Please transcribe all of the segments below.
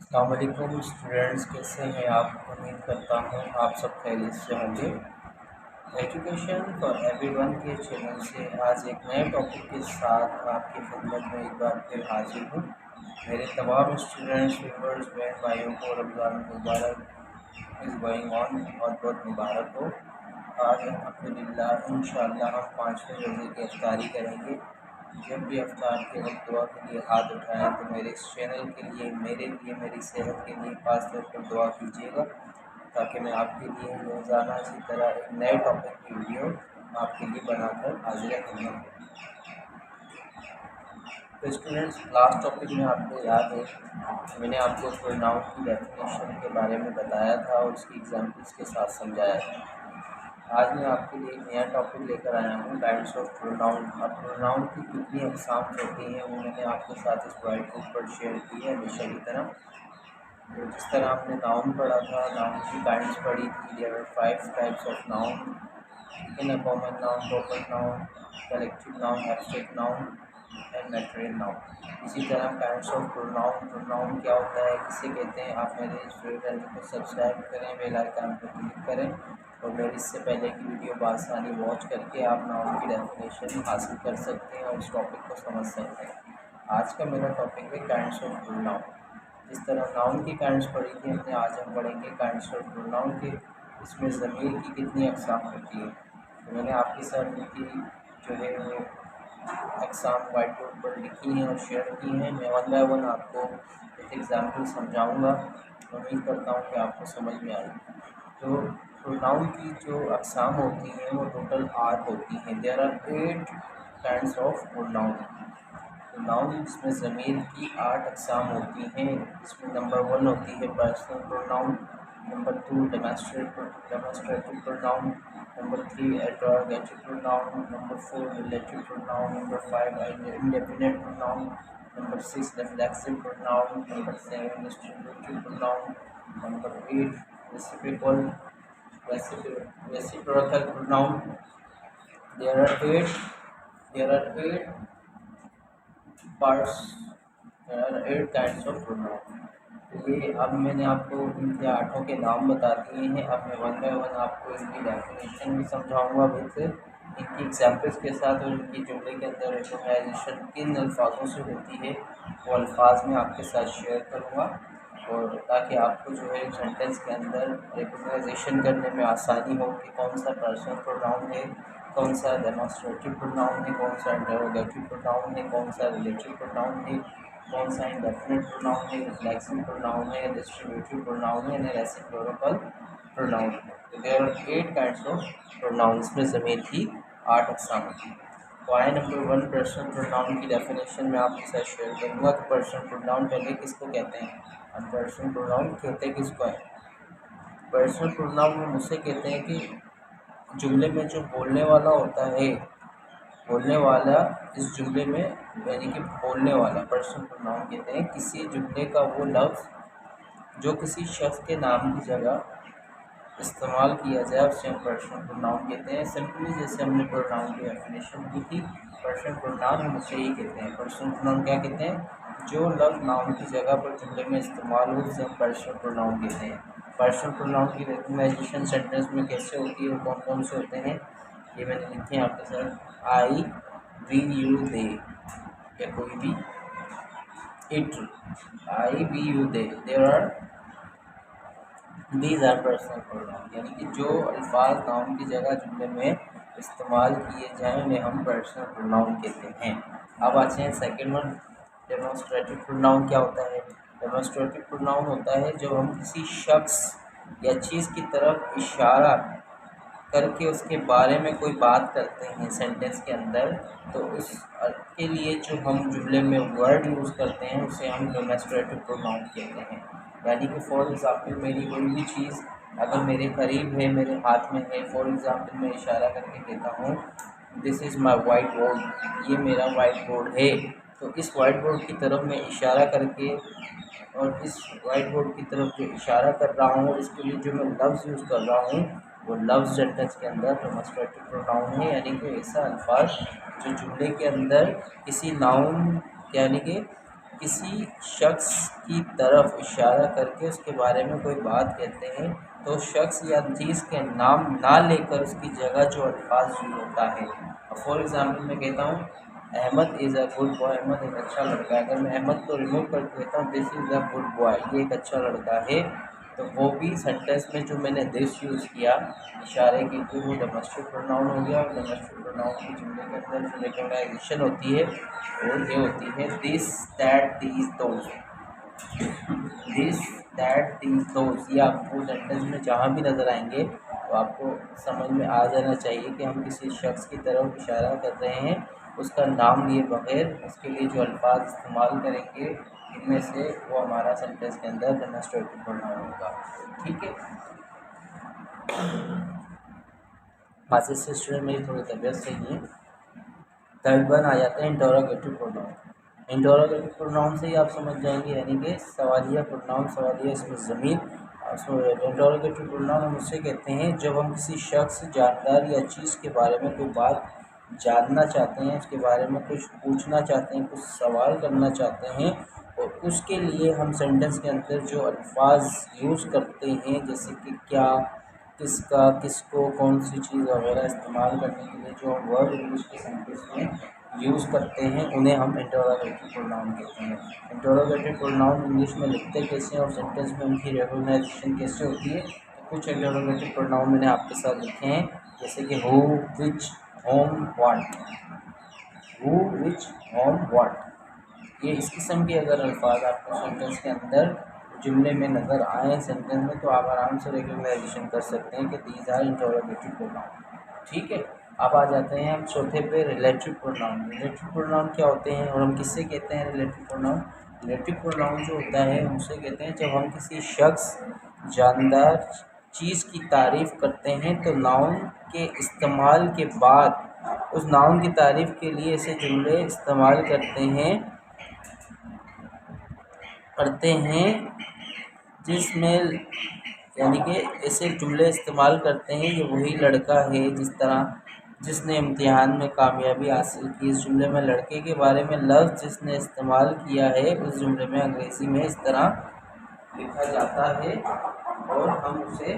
अस्सलामुअलैकुम स्टूडेंट्स, कैसे हैं आप? उम्मीद करता हूँ आप सब खैरियत से होंगे। एजुकेशन फॉर एवरीवन के चैनल से आज एक नए टॉपिक के साथ आपकी खिदमत में एक बार फिर हाजिर हूँ। मेरे तमाम स्टूडेंट्स व्यूअर्स बहन भाइयों को रमज़ान मुबारक इज़ गोइंग ऑन और बहुत मुबारक हो। आज अल्हम्दुलिल्लाह इंशाअल्लाह हम 5वें रोज़े की इफ्तारी करेंगे। जब भी अफ्तार के वक्त दुआ के लिए हाथ उठाएं तो मेरे इस चैनल के लिए, मेरे लिए, मेरी सेहत के लिए ख़ास तौर पर दुआ कीजिएगा, ताकि मैं आपके लिए रोज़ाना इसी तरह एक नए टॉपिक की वीडियो आपके लिए बनाकर हाजिर खिदमत हूँ। तो स्टूडेंट्स, लास्ट टॉपिक में आपको याद है मैंने आपको प्रोनाउन की डेफिनेशन के बारे में बताया था और उसकी एग्जाम्पल्स के साथ समझाया था। आज मैं आपके लिए एक नया टॉपिक लेकर आया हूँ, काइंड्स ऑफ प्रोनाउन। अब प्रोनाउन की कितनी अक़साम होती हैं वो मैंने आपके साथ इस वाइट बुक पर शेयर की है हमेशा की तरह। तो जिस तरह आपने नाउन पढ़ा था, नाउन की काइंड्स पढ़ी थी, there are 5 types of noun, ठीक है ना। Common noun, proper noun, collective noun, abstract noun and material noun. इसी तरह काइंड्स ऑफ प्रोनाउन। प्रोनाउन क्या होता है, किसे कहते हैं? आप मेरे इस चैनल को सब्सक्राइब करें, बेल आइकन पर क्लिक करें और मेरी इससे पहले की वीडियो बासानी वॉच करके आप नाउन की डेफिनेशन हासिल कर सकते हैं और इस टॉपिक को समझ सकते हैं। आज का मेरा टॉपिक है काइंड्स ऑफ प्रोनाउन। जिस तरह नाउन की काइंड्स पढ़ी थी हमने, आज हम पढ़ेंगे काइंड्स ऑफ प्रोनाउन के। इसमें ज़मीर की कितनी अक़साम होती है। तो मैंने आपके साथ उनकी जो है वो अक़साम वाइट बोर्ड पर लिखी हैं और शेयर की हैं। मैं वन बाय वन आपको एक एग्ज़ाम्पल समझाऊंगा। उम्मीद करता हूँ कि आपको समझ में आएगी। तो प्रोनाउन की जो अक़साम होती हैं वो टोटल 8 होती हैं। There are 8 kinds of pronoun. Pronoun जिसमें ज़मीर की 8 अक़साम होती हैं। इसमें नंबर 1 होती है personal pronoun, number 2 demonstrative pronoun, number 3 interrogative pronoun, number 4 relative pronoun, number 5 indefinite pronoun, number 6 reflexive pronoun, number 7 distributive pronoun, number 8 reciprocal pronoun. There are 8 parts, there are 8 kinds of pronoun. तो ये अब मैंने आपको इनके 8 के नाम बता दिए हैं। अब मैं वन बाय वन आपको इनकी डेफिनेशन भी समझाऊंगा विद इनकी एग्जाम्पल्स के साथ, और इनकी जुमले के अंदर रिकॉग्नाइजेशन किन अल्फाजों से होती है वो अल्फाज मैं आपके साथ शेयर करूँगा, और ताकि आपको जो है सेंटेंस के अंदर रिकॉग्नाइजेशन करने में आसानी हो कि कौन सा पर्सनल प्रोनाउन है, कौन सा डेमोस्ट्रेटिव प्रोनाउन है, कौन सा इंटरोगेटिव प्रोनाउन है, कौन सा रिलेटिव प्रोनाउन है, कौन सा इंडेफिनिट प्रोनाउन है, रिफ्लेक्सिव प्रोनाउन है, डिस्ट्रीब्यूटिव प्रोनाउन है, रेसिप्रोकल प्रोनाउन है। तो there are 8 kinds of pronouns में ज़मीर की 8 अक़साम होती है। तो आए नंबर 1, पर्सनल प्रोनाउन की डेफिनेशन मैं आपके साथ शेयर करूँगा कि पर्सनल प्रोनाउन पहले किसको कहते हैं। हम पर्सनल प्रोनाउन कहते किसको है? पर्सनल प्रोनाउन हम उसे कहते हैं कि जुमले में जो बोलने वाला होता है, बोलने वाला इस जुमले में, यानी कि बोलने वाला पर्सनल प्रोनाउन कहते हैं किसी जुमले का वो लफ्ज़ जो किसी शख्स के नाम की जगह इस्तेमाल किया जाए उसे हम पर्सनल प्रोनाउन कहते हैं। सिंपली जैसे हमने प्रोनाउन की डेफिनेशन की थी, पर्सनल प्रोनाउन हम उसे ही कहते हैं। पर्सनल प्रोनाउन क्या कहते हैं? जो लफ्ज़ नाउन की जगह पर जुमले में इस्तेमाल हो उसे हम पर्सनल प्रोनाउन कहते हैं। पर्सनल प्रोनाउन की रिकॉग्नाइजेशन सेंटेंस में कैसे होती है, कौन कौन से होते हैं, ये मैंने लिखे हैं आपके साथ। आई, वी, यू, दे, या कोई भी, it, I, we, you, they, there are, these are personal pronoun. यानी कि जो अल्फाज नाउन की जगह जुमले में इस्तेमाल किए जाएँ उन्हें हम पर्सनल प्रोनाउन कहते हैं। अब आते हैं सेकेंड वन, डेमोस्ट्रेटिव प्रोनाउन क्या होता है? डेमोस्ट्रेटिव प्रोनाउन होता है जब हम किसी शख्स या चीज़ की तरफ इशारा करके उसके बारे में कोई बात करते हैं सेंटेंस के अंदर, तो उस के लिए जो हम जुमले में वर्ड यूज़ करते हैं उसे हम डेमोस्ट्रेटिव प्रोनाउन कहते हैं। यानी कि फॉर एग्ज़ाम्पल मेरी कोई भी चीज़ अगर मेरे करीब है, मेरे हाथ में है, फॉर एग्ज़ाम्पल मैं इशारा करके कहता हूँ this is my white board, ये मेरा वाइट बोर्ड है। तो इस वाइट बोर्ड की तरफ मैं इशारा करके, और इस वाइट बोर्ड की तरफ जो इशारा कर रहा हूँ इसके लिए जो मैं लफ्ज़ यूज़ कर रहा हूँ वो लफ्ज़ सेंटेंस के अंदर डेमोस्ट्रेटिव प्रोनाउन है। यानी कि ऐसा अल्फाज जो जुमले के अंदर किसी नाउन, यानी कि किसी शख्स की तरफ इशारा करके उसके बारे में कोई बात कहते हैं तो शख्स या चीज़ के नाम ना लेकर उसकी जगह जो अल्फाज यूज होता है। फॉर एग्ज़ाम्पल मैं कहता हूँ Ahmad is a good boy, Ahmad एक अच्छा लड़का है। अगर मैं अहमद को रिमूव करके कहता हूँ this is a good boy, ये एक अच्छा लड़का है, तो वो भी सेंटेंस में जो मैंने दिस यूज़ किया इशारे के लिए वो डोमेस्टिक प्रोनाउन हो गया। और डोमेस्टिक प्रोनाउन की जुमले के अंदर जो रिकॉग्नाइजेशन होती है वो ये होती है this that these those, this that these those. ये आपको सेंटेंस में जहाँ भी नज़र आएंगे तो आपको समझ में आ जाना चाहिए कि हम किसी शख्स की तरफ इशारा कर रहे हैं उसका नाम लिए बगैर उसके लिए जो अल्फाज इस्तेमाल करेंगे इनमें से वो हमारा सेंटेंस के अंदर डेमोन्स्ट्रेटिव प्रोनाउन होगा। ठीक है, बात से स्टूडेंट मेरी थोड़ी तबीयत सही है। थर्ड वन आ जाता है इंटरोगेटिव प्रोनाउन। इंटरोगेटिव प्रोनाउन से ही आप समझ जाएंगे, यानी कि सवालिया प्रोनाउन, सवालिया इसमें ज़मीर। इंटरोगेटिव प्रोनाउन हम उससे कहते हैं जब हम किसी शख्स, जानदार या चीज़ के बारे में कोई बात जानना चाहते हैं, उसके बारे में कुछ पूछना चाहते हैं, कुछ सवाल करना चाहते हैं, और उसके लिए हम सेंटेंस के अंदर जो अल्फाज यूज़ करते हैं जैसे कि क्या, किसका, किसको, कौन सी चीज़ वगैरह इस्तेमाल करने के लिए जो हम वर्ड इंग्लिश के सेंटेंस में यूज़ करते हैं उन्हें हम इंटरोगेटिव प्रोनाउन कहते हैं। इंटरोगेटिव प्रोनाउन इंग्लिश में लिखते कैसे हैं और सेंटेंस में उनकी रिकॉग्नाइजेशन कैसे होती है, तो कुछ इंटरोगेटिव प्रोनाउन मैंने आपके साथ लिखे हैं जैसे कि who, which, home, what. Who, which, home, what, ये इस किस्म के अगर अल्फाज आपको सेंटेंस के अंदर जुमले में नज़र आए सेंटेंस में तो आप आराम से रिकॉग्नाइजेशन कर सकते हैं कि दीज आर इंटरोगेटिव प्रोनाउन। ठीक है, अब आ जाते हैं हम चौथे पे रिलेटिव प्रोनाउन। रिलेटिव प्रोनाउन क्या होते हैं और हम किससे कहते हैं रिलेटिव प्रोनाउन? रिलेटिव प्रोनाउन जो होता है हम उसे कहते हैं जब हम किसी शख्स, जानदार चीज़ की तारीफ़ करते हैं तो नाउन के इस्तेमाल के बाद उस नाउन की तारीफ़ के लिए ऐसे जुमले इस्तेमाल करते हैं जिसमें, यानी कि ऐसे जुमले इस्तेमाल करते हैं ये वही लड़का है जिस तरह जिसने इम्तिहान में कामयाबी हासिल की। इस जुमले में लड़के के बारे में लफ्ज़ जिसने इस्तेमाल किया है उस जुमले में अंग्रेज़ी में इस तरह लिखा जाता है और हम उसे,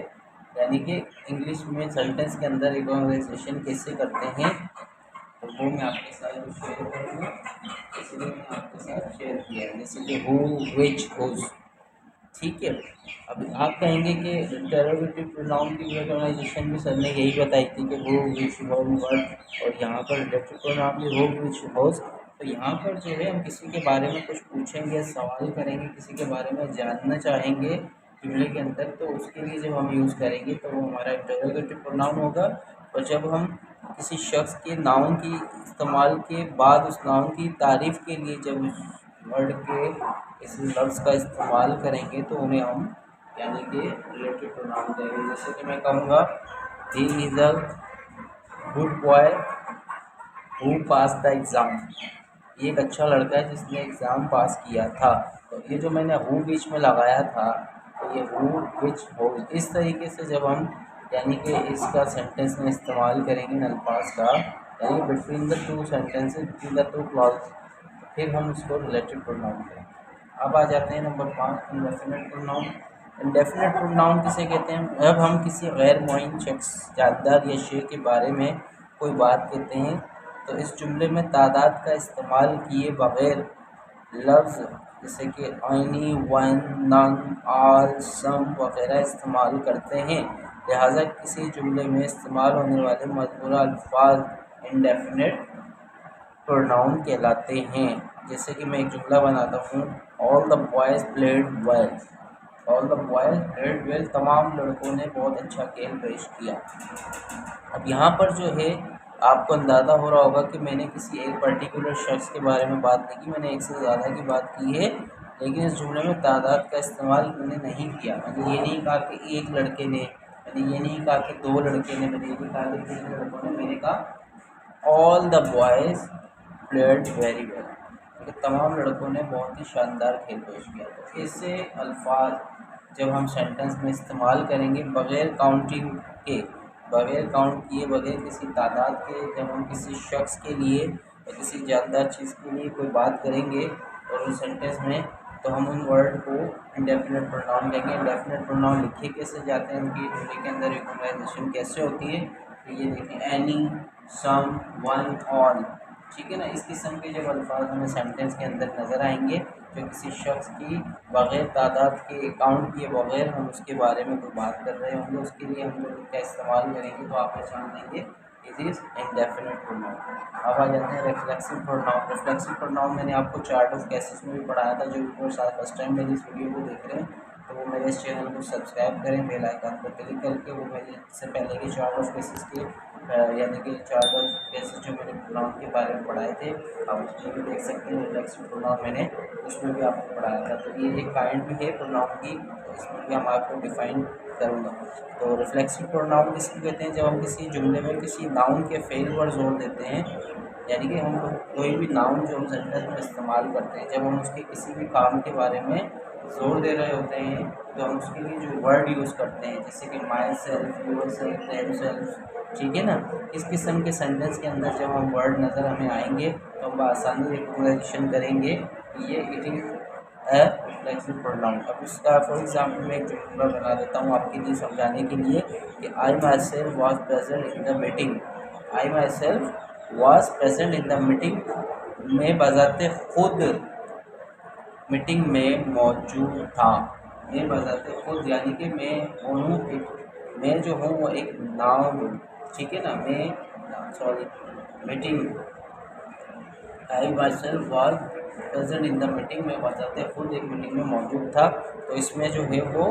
यानी कि इंग्लिश में सेंटेंस के अंदर रिकॉग्नाइजेशन कैसे करते हैं तो वो मैं आपके साथ शेयर करूँगा, इसलिए मैंने आपके साथ शेयर किया है जैसे कि हु, विच, हुज। ठीक है, अब आप कहेंगे कि इंटरोगेटिव प्रोनाउन की रिकॉग्नाइजेशन भी सर ने यही बताई थी कि हु, विच, होम, व्हाट, और यहाँ पर रिलेटिव प्रोनाउन भी हु, विच, हुज। तो यहाँ पर जो है हम किसी के बारे में कुछ पूछेंगे, सवाल करेंगे, किसी के बारे में जानना चाहेंगे जुमले के अंदर, तो उसके लिए जब हम यूज़ करेंगे तो वो हमारा इंटरोगेटिव प्रोनाउन होगा। और जब हम किसी शख्स के नाउन की इस्तेमाल के बाद उस नाउन की तारीफ़ के लिए जब उस वर्ड के इस लफ्ज़ का इस्तेमाल करेंगे तो उन्हें हम, यानी कि रिलेटिव प्रोनाउन देंगे। जैसे कि मैं कहूँगा he is a good boy who pass the exam, ये एक अच्छा लड़का है जिसने एग्ज़ाम पास किया था। तो ये जो मैंने हु बीच में लगाया था तो ये हु, विच, हो, इस तरीके से जब हम, यानी कि इसका सेंटेंस में इस्तेमाल करेंगे इन अल्फाज का, यानी between the two sentences, between the two clause, फिर हम उसको रिलेटिव प्रोनाउन करेंगे। अब आ जाते हैं number 5 indefinite pronoun. Indefinite pronoun किसे कहते हैं? अब हम किसी गैर मुअय्यन शख्स, जानदार या शे के बारे में कोई बात कहते हैं तो इस जुमले में तादाद का इस्तेमाल किए बगैर लफ्ज़ जैसे कि आइनी, वन, नन, आल, सम वगैरह इस्तेमाल करते हैं। लिहाजा किसी जुमले में इस्तेमाल होने वाले मज़कूरा अल्फाज इंडेफिनिट प्रोनाउन कहलाते हैं। जैसे कि मैं एक जुमला बनाता हूँ, all the boys played well, all the boys played well, तमाम लड़कों ने बहुत अच्छा खेल पेश किया। अब यहाँ पर जो है आपको अंदाज़ा हो रहा होगा कि मैंने किसी एक पर्टिकुलर शख्स के बारे में बात नहीं की, मैंने एक से ज़्यादा की बात की है, लेकिन इस जुमले में तादाद का इस्तेमाल मैंने नहीं किया। मैंने ये नहीं कहा कि एक लड़के ने, मैंने ये नहीं कहा कि दो लड़के ने, मैंने ये नहीं कहा कि तीन लड़कों ने, मैंने कहा all the boys played very well, क्योंकि तमाम लड़कों ने बहुत ही शानदार खेल पेश किया। तो ऐसे अल्फाज जब हम सेंटेंस में इस्तेमाल करेंगे बग़ैर काउंटिंग के, बग़ैर काउंट किए, बग़ैर किसी तादाद के, जब हम किसी शख्स के लिए या किसी जानदार चीज़ के लिए कोई बात करेंगे और उस सेंटेंस में, तो हम उन वर्ड को इंडेफिनिट प्रोनाउन कहेंगे। इंडेफिनिट प्रोनाउन लिखे कैसे जाते हैं, उनकी जुमले के अंदर रिकॉग्नाइजेशन कैसे होती है, तो ये देखें एनी, सम, वन, ऑल, ठीक है ना। इस किस्म के जब अल्फाज हमें सेंटेंस के अंदर नज़र आएंगे जो किसी शख्स की बग़ैर तादाद के काउंट किए बगैर हम उसके बारे में कोई बात कर रहे होंगे, उसके लिए हम लोग इसका इस्तेमाल करेंगे तो आप पहचान लेंगे इट इज़ इंडेफिनिट प्रोनाउन। अब आ जाते हैं रिफ्लेक्सिव प्रोनाउन। रिफ्लेक्सिव प्रोनाउन मैंने आपको चार्ट ऑफ केसेस में भी पढ़ाया था। जो व्यूअर्स आज फर्स्ट टाइम मेरी इस वीडियो को देख रहे हैं तो वो मेरे इस चैनल को सब्सक्राइब करें, बेल आइकन पर क्लिक करके। वो मेरे इससे पहले के चार्ट ऑफ केसेस के यानी कि चार्ट ऑफ केसेस जो मैंने प्रोनाउन के बारे में पढ़ाए थे आप उसमें भी देख सकते हैं। रिफ्लेक्सिव प्रोनाउन मैंने उसमें भी आपको पढ़ाया था। तो ये एक काइंड भी है प्रोनाउन की, तो इसमें भी हम आपको डिफाइन करूँगा। तो रिफ्लेक्सिव प्रोनाउन किसको कहते हैं, जब हम किसी जुमले में किसी नाउन के फेल पर जोर देते हैं, यानी कि हम कोई भी नाउन जो हम सेंटेंस में इस्तेमाल करते हैं, जब हम उसके किसी भी काम के बारे में जोर दे रहे होते हैं तो हम उसके लिए जो वर्ड यूज़ करते हैं, जैसे कि my self, yourself, them self, ठीक है ना। इस किस्म के सेंटेंस के अंदर जब हम वर्ड नज़र हमें आएंगे तो हम आसानी रिकॉग्निशन करेंगे कि ये it is a reflexive pronoun. अब इसका फॉर एग्जाम्पल मैं एक जुमला बना देता हूँ आपके लिए समझाने के लिए कि I myself was present in the meeting. I myself was present in the meeting, मैं बजाते खुद मीटिंग में मौजूद था। मैं बजाते खुद यानी कि मैं हूँ एक, मैं जो हूँ वो एक नाउन हूँ, ठीक है ना। मैं sorry meeting, I myself was present in the meeting, मैं बजाते खुद एक मीटिंग में मौजूद था। तो इसमें जो है वो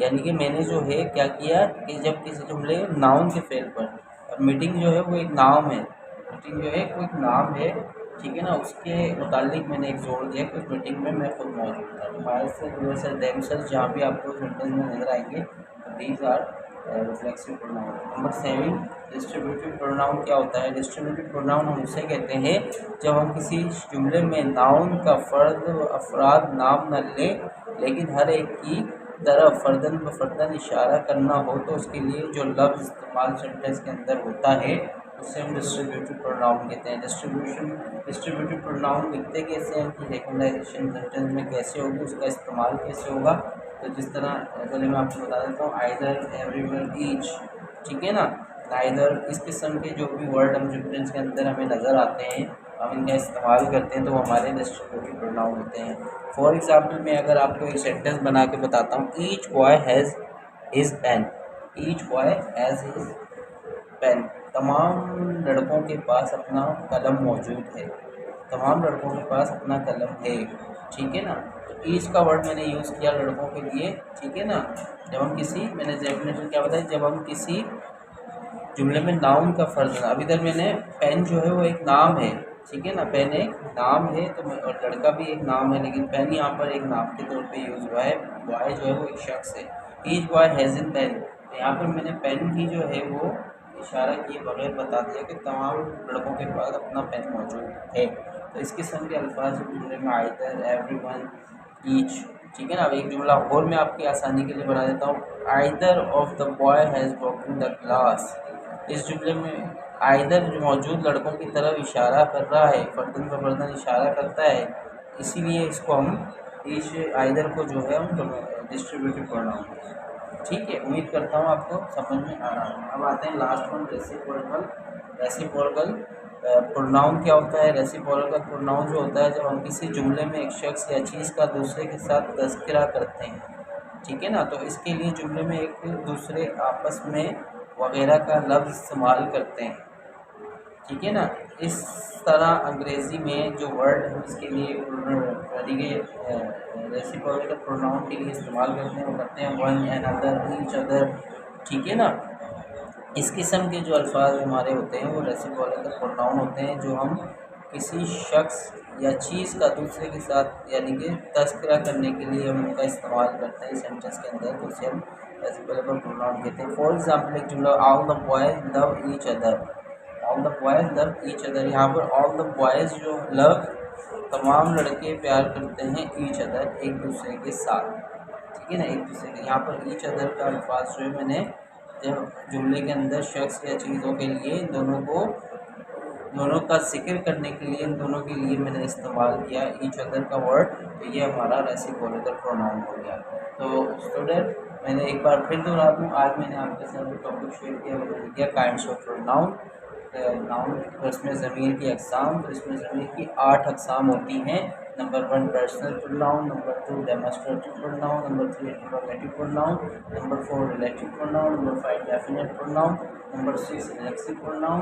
यानी कि मैंने जो है क्या किया कि जब किसी जुमले नाउन के फेल पर, और मीटिंग जो है वो एक नाम है, मीटिंग जो है वो एक नाम है, ठीक है ना, उसके मुतालिक मैंने एक जोड़ दिया कि उस मीटिंग में मैं खुद मौजूद था। Myself, yourself, themself जहाँ भी आपको सेंटेंस में नजर आएंगे तो these are reflexive pronoun. Number 7 distributive pronoun क्या होता है। डिस्ट्रीब्यूटिव प्रोनाउन हम उसे कहते हैं जब हम किसी जुमले में नाउन का फ़र्द व अफराद नाम न ले लेकिन हर एक की तरफ फ़र्दन ब फ़र्दन इशारा करना हो, तो उसके लिए जो लफ्ज़ इस्तेमाल सेंटेंस के अंदर होता है उससे हम डिस्ट्रीब्यूटिव प्रोनाउन कहते हैं। डिस्ट्रीब्यूटिव प्रोनाउन लिखते कैसे हैं, उनकी रिकॉग्नाइजेशन सेंटेंस में कैसे होगी, उसका इस्तेमाल कैसे होगा। तो जिस तरह पहले मैं आपको बता देता हूँ, आइदर, एवरीवन, ईच, ठीक है ना। नाइदर, इस किस्म के जो भी वर्ड हम सेंटेंस के अंदर हमें नज़र आते हैं हम इनका इस्तेमाल करते हैं तो हमारे डिस्ट्रीब्यूटिव प्रोनाउन होते हैं। फॉर एग्जाम्पल मैं अगर आपको एक सेंटेंस बना के बताता हूँ, each boy has his pen, each boy has his pen, तमाम लड़कों के पास अपना कलम मौजूद है, तमाम लड़कों के पास अपना कलम है, ठीक है ना। तो ईच का वर्ड मैंने यूज़ किया लड़कों के लिए, ठीक है ना। जब हम किसी, मैंने डेफिनेशन क्या बताया, जब हम किसी जुमले में नाउन का फ़र्ज, अब इधर मैंने पेन जो है वो एक नाम है, ठीक है ना, पेन एक नाम है तो और लड़का भी एक नाम है, लेकिन पेन यहाँ पर एक नाम के तौर पे यूज़ हुआ है। बॉय जो है वो एक शख्स है, each boy has in pen, तो यहाँ पर मैंने पेन की जो है वो इशारा किए बगैर बता दिया कि तमाम लड़कों के पास अपना पेन मौजूद है। तो इस किस्म के अल्फाज जुमले में आइदर, एवरीवन, ईच, ठीक है ना। अब एक जुमला और मैं आपकी आसानी के लिए बना देता हूँ, either of the boy has broken the glass. इस जुमले में आइदर जो मौजूद लड़कों की तरफ इशारा कर रहा है, फर्दन ब फर्दन इशारा करता है, इसीलिए इसको हम इस आइदर को जो है हम डिस्ट्रीब्यूटिव प्रोनाउन, ठीक है। उम्मीद करता हूँ आपको समझ में आ रहा है। अब आते हैं last one, reciprocal. Reciprocal pronoun क्या होता है। रेसिप्रोकल प्रोनाउन जो होता है जब हम किसी जुमले में एक शख्स या चीज़ का दूसरे के साथ तज़किरा करते हैं, ठीक है ना, तो इसके लिए जुमले में एक दूसरे आपस में वगैरह का लफ्ज़ इस्तेमाल करते हैं, ठीक है ना। इस तरह अंग्रेज़ी में जो वर्ड हम इसके लिए रेसिप्रोकल प्रोनाउन के लिए इस्तेमाल करते हैं वो करते हैं one, another, each other, ठीक है ना। इस किस्म के जो अल्फाज हमारे होते हैं वो रेसिप्रोकल प्रोनाउन होते हैं जो हम किसी शख्स या चीज़ का दूसरे के साथ यानी कि तज़किरा करने के लिए हम उनका इस्तेमाल करते हैं सेंटेंस के अंदर, तो उसे हम रेसिप्रोकल प्रोनाउन कहते हैं। फॉर एग्जाम्पल एक जुमला, all the boys love each other, all the boys love each other, यहाँ पर ऑल द बॉयज़ जो लव, तमाम लड़के प्यार करते हैं, ईच अदर, एक दूसरे के साथ, ठीक है ना, एक दूसरे के। यहाँ पर ईच अदर का अल्फाज जो है मैंने जब जुमले के अंदर शख्स या चीज़ों के लिए इन दोनों को दोनों का जिक्र करने के लिए इन दोनों के लिए मैंने इस्तेमाल किया ईच अदर का वर्ड, तो ये हमारा रेसिप्रोकल प्रोनाउन हो गया। तो स्टूडेंट मैंने एक बार फिर दोहरा दूँ, आज मैंने आपके साथ जो टॉपिक शेयर किया वो किया काइंड्स ऑफ प्रोनाउन। नाउन इसमें ज़मीर की अक़साम, तो इसमें ज़मीर की 8 अक़साम होती हैं। Number 1 personal pronoun, number 2 demonstrative pronoun, number 3 interrogative pronoun, number 4 relative pronoun, number 5 definite pronoun, number 6 reflexive pronoun,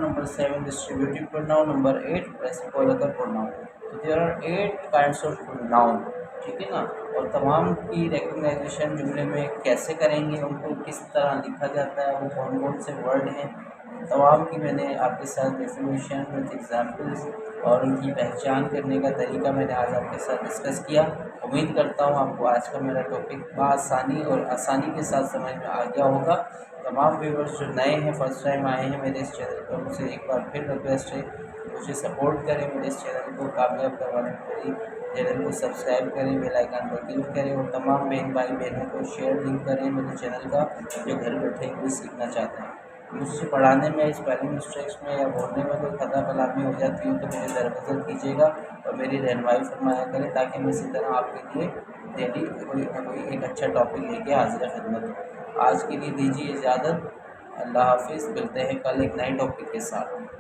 number 7 distributive pronoun, number 8 reciprocal pronoun. तो there are 8 kinds of pronoun, ठीक है ना। और तमाम की रिकग्नाइजेशन जुमले में कैसे करेंगे, उनको किस तरह लिखा जाता है, वो कौन कौन से वर्ड हैं, तमाम की मैंने आपके साथ डेफिनेशन विद एग्जांपल्स और उनकी पहचान करने का तरीका मैंने आज आपके साथ डिस्कस किया। उम्मीद करता हूँ आपको आज का मेरा टॉपिक बआसानी और आसानी के साथ समझ में आ गया होगा। तमाम व्यूवर्स जो नए हैं, फर्स्ट टाइम आए हैं मेरे इस चैनल पर, उनसे एक बार फिर रिक्वेस्ट है मुझे सपोर्ट करें, मेरे इस चैनल को कामयाब करवाने के लिए चैनल को सब्सक्राइब करें, बेल आइकन पर क्लिक करें और तमाम बहन भाई बहनों को शेयर लिंक करें मेरे चैनल का, जो घर बैठे कोई सीखना चाहते हैं। मुझसे पढ़ाने में, स्पेलिंग मिस्टेक्स में या बोलने में कोई खता कलामी हो जाती हो तो मुझे दरगुजर कीजिएगा और मेरी रहनुमाई फरमाया करें, ताकि मैं इसी तरह आपके लिए डेली कोई ना कोई एक अच्छा टॉपिक लेके हाजिर खिदमत हूँ। आज के लिए दीजिए इजाज़त, अल्लाह हाफिज़, मिलते हैं कल एक नए टॉपिक के साथ।